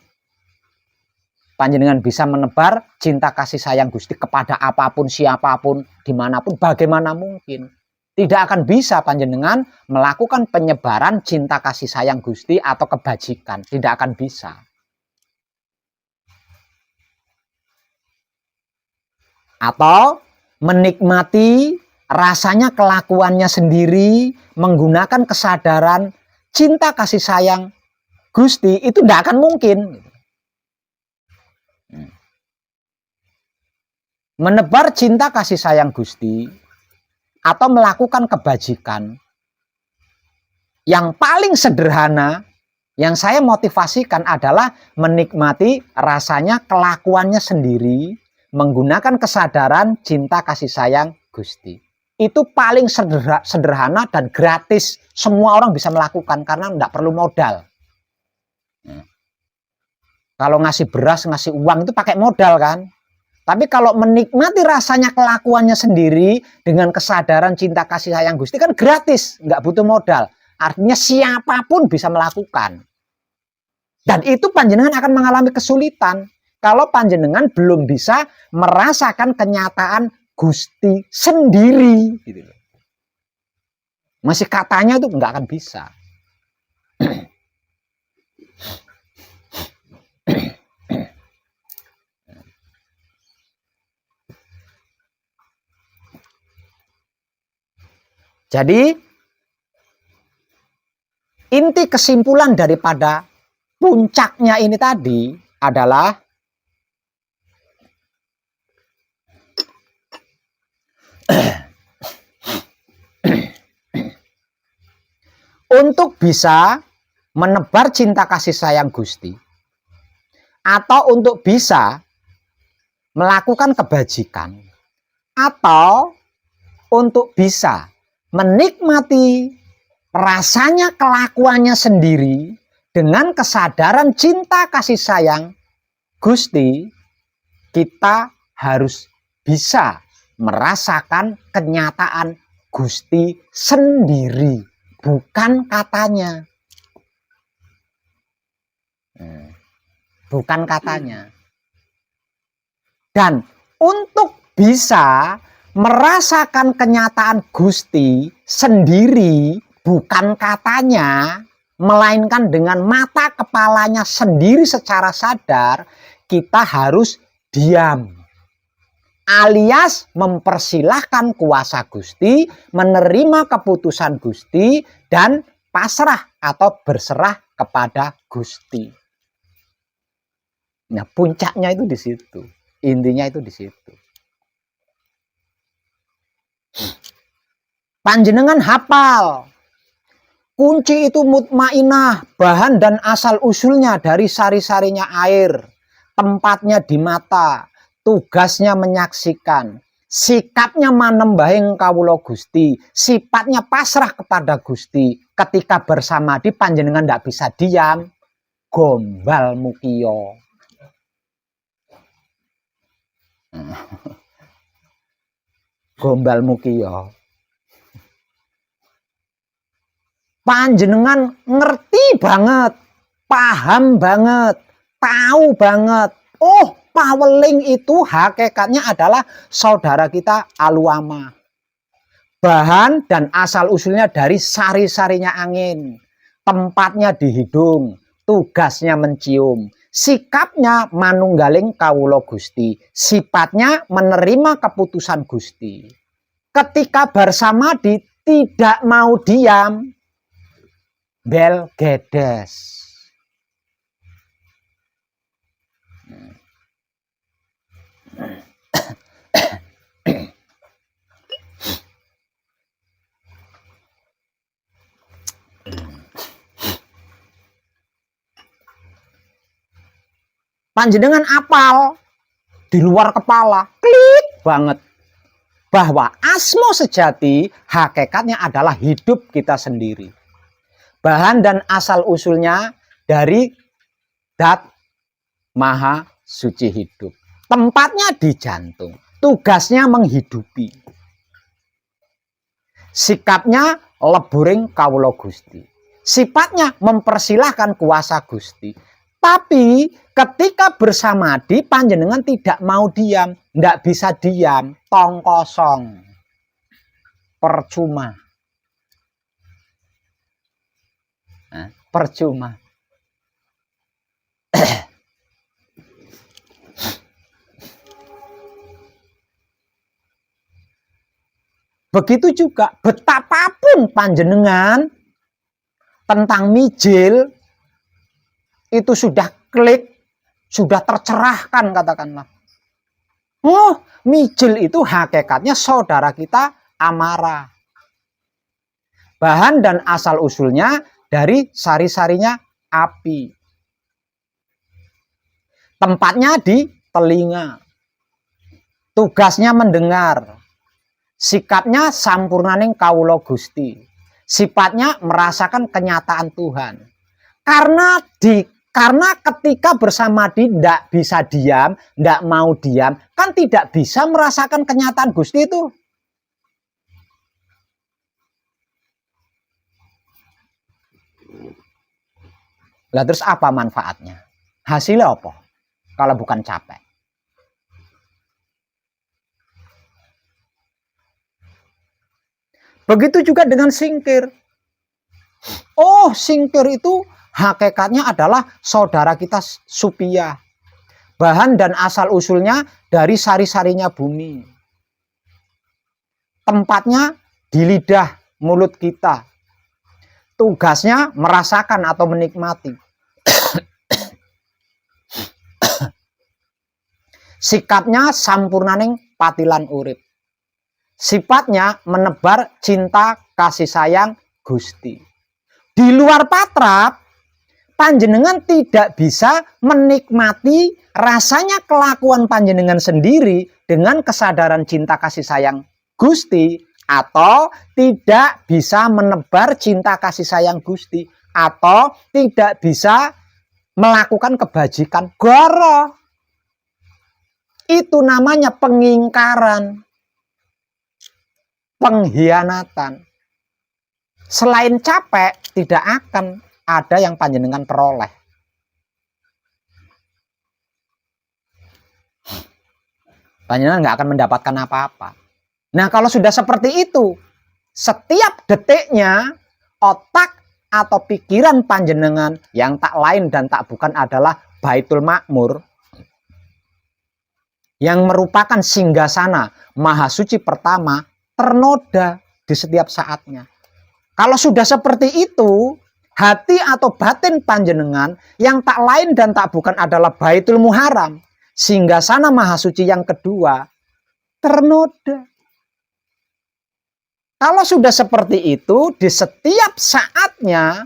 panjenengan bisa menebar cinta kasih sayang Gusti kepada apapun, siapapun, dimanapun, bagaimana mungkin? Tidak akan bisa panjenengan melakukan penyebaran cinta kasih sayang Gusti atau kebajikan. Tidak akan bisa. Atau menikmati rasanya kelakuannya sendiri, menggunakan kesadaran cinta kasih sayang Gusti, itu tidak akan mungkin. Menebar cinta kasih sayang Gusti atau melakukan kebajikan yang paling sederhana yang saya motivasikan adalah menikmati rasanya kelakuannya sendiri, menggunakan kesadaran cinta kasih sayang Gusti. Itu paling sederhana dan gratis. Semua orang bisa melakukan karena tidak perlu modal. Kalau ngasih beras, ngasih uang itu pakai modal kan. Tapi kalau menikmati rasanya kelakuannya sendiri dengan kesadaran cinta kasih sayang Gusti kan gratis, nggak butuh modal. Artinya siapapun bisa melakukan. Dan itu panjenengan akan mengalami kesulitan kalau panjenengan belum bisa merasakan kenyataan Gusti sendiri. Gitu. Masih katanya itu nggak akan bisa. Jadi inti kesimpulan daripada puncaknya ini tadi adalah untuk bisa menebar cinta kasih sayang Gusti, atau untuk bisa melakukan kebajikan, atau untuk bisa menikmati rasanya kelakuannya sendiri dengan kesadaran cinta kasih sayang Gusti, kita harus bisa merasakan kenyataan Gusti sendiri, bukan katanya. Bukan katanya. Dan untuk bisa merasakan kenyataan Gusti sendiri, bukan katanya, melainkan dengan mata kepalanya sendiri secara sadar, kita harus diam. Alias mempersilahkan kuasa Gusti, menerima keputusan Gusti, dan pasrah atau berserah kepada Gusti. Nah, puncaknya itu di situ. Intinya itu di situ. Panjenengan hafal. Kunci itu mutmainah, bahan dan asal usulnya dari sari-sarinya air. Tempatnya di mata, tugasnya menyaksikan. Sikapnya manembahing kawula Gusti, sifatnya pasrah kepada Gusti. Ketika bersamadi panjenengan tidak bisa diam, gombal mukiyo. Gombal mukiyo. Panjenengan ngerti banget, paham banget, tahu banget. Oh, paweling itu hakikatnya adalah saudara kita aluama. Bahan dan asal usulnya dari sari-sarinya angin. Tempatnya di hidung, tugasnya mencium. Sikapnya manunggaling kawula Gusti, sifatnya menerima keputusan Gusti. Ketika bersamadi tidak mau diam, bel gedes. Panjenengan apal di luar kepala, klik banget bahwa asmo sejati hakikatnya adalah hidup kita sendiri. Bahan dan asal usulnya dari Dat Maha Suci hidup. Tempatnya di jantung, tugasnya menghidupi. Sikapnya leburing kawula Gusti. Sifatnya mempersilahkan kuasa Gusti. Tapi ketika bersamadi panjenengan tidak mau diam, tidak bisa diam, tong kosong, percuma, percuma. Begitu juga betapapun panjenengan tentang mijil itu sudah klik, sudah tercerahkan katakanlah. Oh, mijil itu hakikatnya saudara kita amarah. Bahan dan asal usulnya dari sari-sarinya api. Tempatnya di telinga. Tugasnya mendengar. Sikapnya sampurnaning kawula Gusti. Sifatnya merasakan kenyataan Tuhan. Karena ketika bersamadi tidak bisa diam, tidak mau diam, kan tidak bisa merasakan kenyataan Gusti itu. Lah terus apa manfaatnya? Hasilnya apa? Kalau bukan capek. Begitu juga dengan singkir. Oh, singkir itu hakikatnya adalah saudara kita supia. Bahan dan asal usulnya dari sari-sarinya bumi. Tempatnya di lidah mulut kita. Tugasnya merasakan atau menikmati. Sikapnya sampurnaning patilan urip. Sifatnya menebar cinta kasih sayang Gusti. Di luar patrap, panjenengan tidak bisa menikmati rasanya kelakuan panjenengan sendiri dengan kesadaran cinta kasih sayang Gusti, atau tidak bisa menebar cinta kasih sayang Gusti, atau tidak bisa melakukan kebajikan. Goro. Itu namanya pengingkaran, pengkhianatan. Selain capek, tidak akan ada yang panjenengan peroleh. Panjenengan nggak akan mendapatkan apa-apa. Nah, kalau sudah seperti itu, setiap detiknya otak atau pikiran panjenengan yang tak lain dan tak bukan adalah Baitul Makmur, yang merupakan singgasana Maha Suci pertama, ternoda di setiap saatnya. Kalau sudah seperti itu, hati atau batin panjenengan yang tak lain dan tak bukan adalah Baitul Muharram, singgasana Maha Suci yang kedua, ternoda. Kalau sudah seperti itu, di setiap saatnya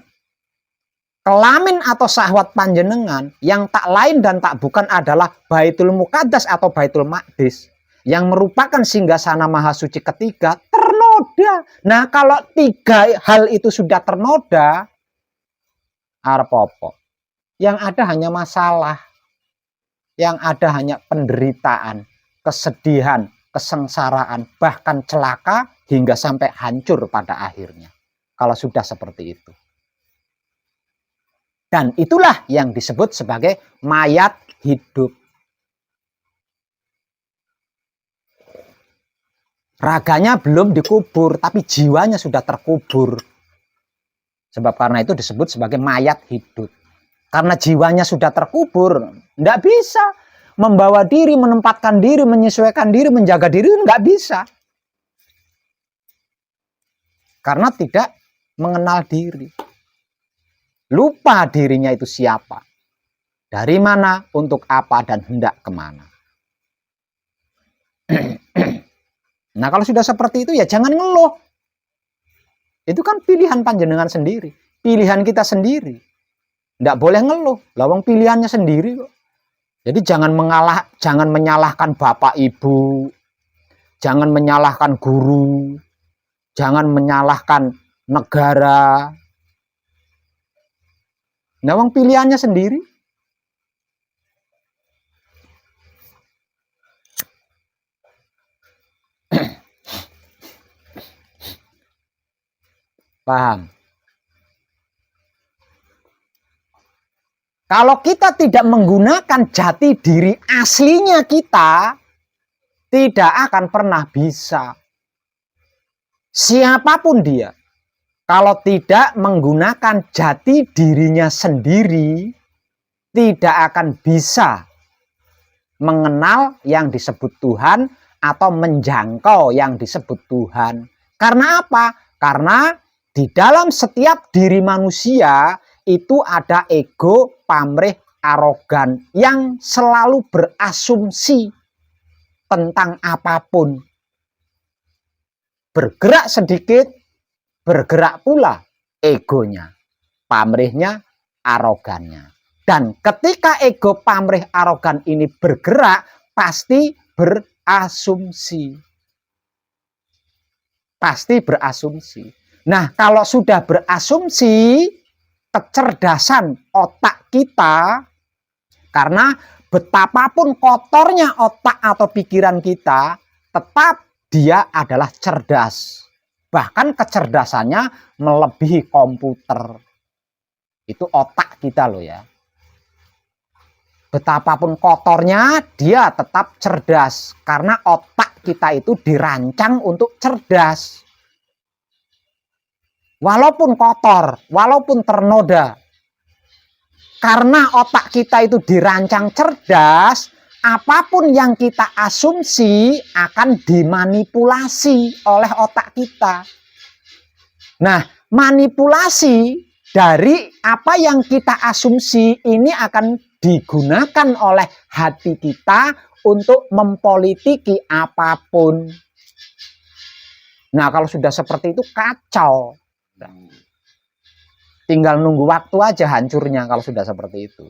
kelamin atau syahwat panjenengan yang tak lain dan tak bukan adalah Baitul Muqaddas atau Baitul Maqdis, yang merupakan singgasana Maha Suci ketiga, ternoda. Nah, kalau tiga hal itu sudah ternoda, arep apa? Yang ada hanya masalah, yang ada hanya penderitaan, kesedihan, kesengsaraan, bahkan celaka hingga sampai hancur pada akhirnya. Kalau sudah seperti itu. Dan itulah yang disebut sebagai mayat hidup. Raganya belum dikubur, tapi jiwanya sudah terkubur. Sebab karena itu disebut sebagai mayat hidup. Karena jiwanya sudah terkubur, tidak bisa membawa diri, menempatkan diri, menyesuaikan diri, menjaga diri, nggak bisa. Karena tidak mengenal diri. Lupa dirinya itu siapa, dari mana, untuk apa, dan hendak kemana. Nah, kalau sudah seperti itu ya jangan ngeluh. Itu kan pilihan panjenengan sendiri, pilihan kita sendiri. Tidak boleh ngeluh, lawang pilihannya sendiri kok. Jadi jangan menyalahkan bapak ibu, jangan menyalahkan guru, jangan menyalahkan negara. Lawang pilihannya sendiri. Paham? Kalau kita tidak menggunakan jati diri aslinya kita, tidak akan pernah bisa. Siapapun dia, kalau tidak menggunakan jati dirinya sendiri, tidak akan bisa mengenal yang disebut Tuhan atau menjangkau yang disebut Tuhan. Karena apa? Karena di dalam setiap diri manusia itu ada ego, pamrih, arogan yang selalu berasumsi tentang apapun. Bergerak sedikit, bergerak pula egonya, pamrihnya, arogannya. Dan ketika ego, pamrih, arogan ini bergerak, pasti berasumsi. Pasti berasumsi. Nah, kalau sudah berasumsi, kecerdasan otak kita, karena betapapun kotornya otak atau pikiran kita, tetap dia adalah cerdas. Bahkan kecerdasannya melebihi komputer. Itu otak kita loh ya. Betapapun kotornya, dia tetap cerdas. Karena otak kita itu dirancang untuk cerdas. Walaupun kotor, walaupun ternoda. Karena otak kita itu dirancang cerdas, apapun yang kita asumsi akan dimanipulasi oleh otak kita. Nah, manipulasi dari apa yang kita asumsi ini akan digunakan oleh hati kita untuk mempolitiki apapun. Nah, kalau sudah seperti itu kacau. Tinggal nunggu waktu aja hancurnya kalau sudah seperti itu.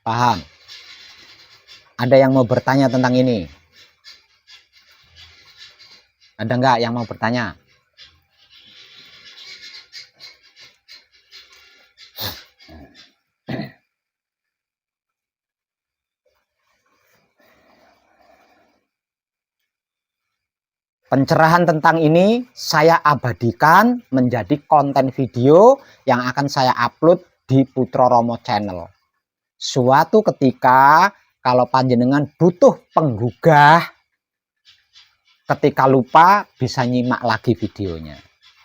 Paham? Ada yang mau bertanya tentang ini? Ada nggak yang mau bertanya? Pencerahan tentang ini saya abadikan menjadi konten video yang akan saya upload di Putra Romo Channel. Suatu ketika kalau panjenengan butuh penggugah, ketika lupa bisa nyimak lagi videonya.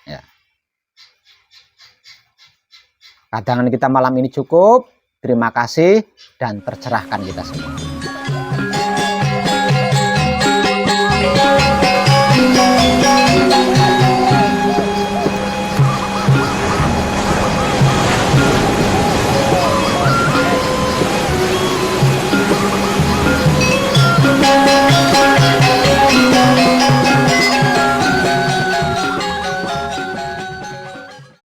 Ya. Kadangan kita malam ini cukup. Terima kasih dan tercerahkan kita semua.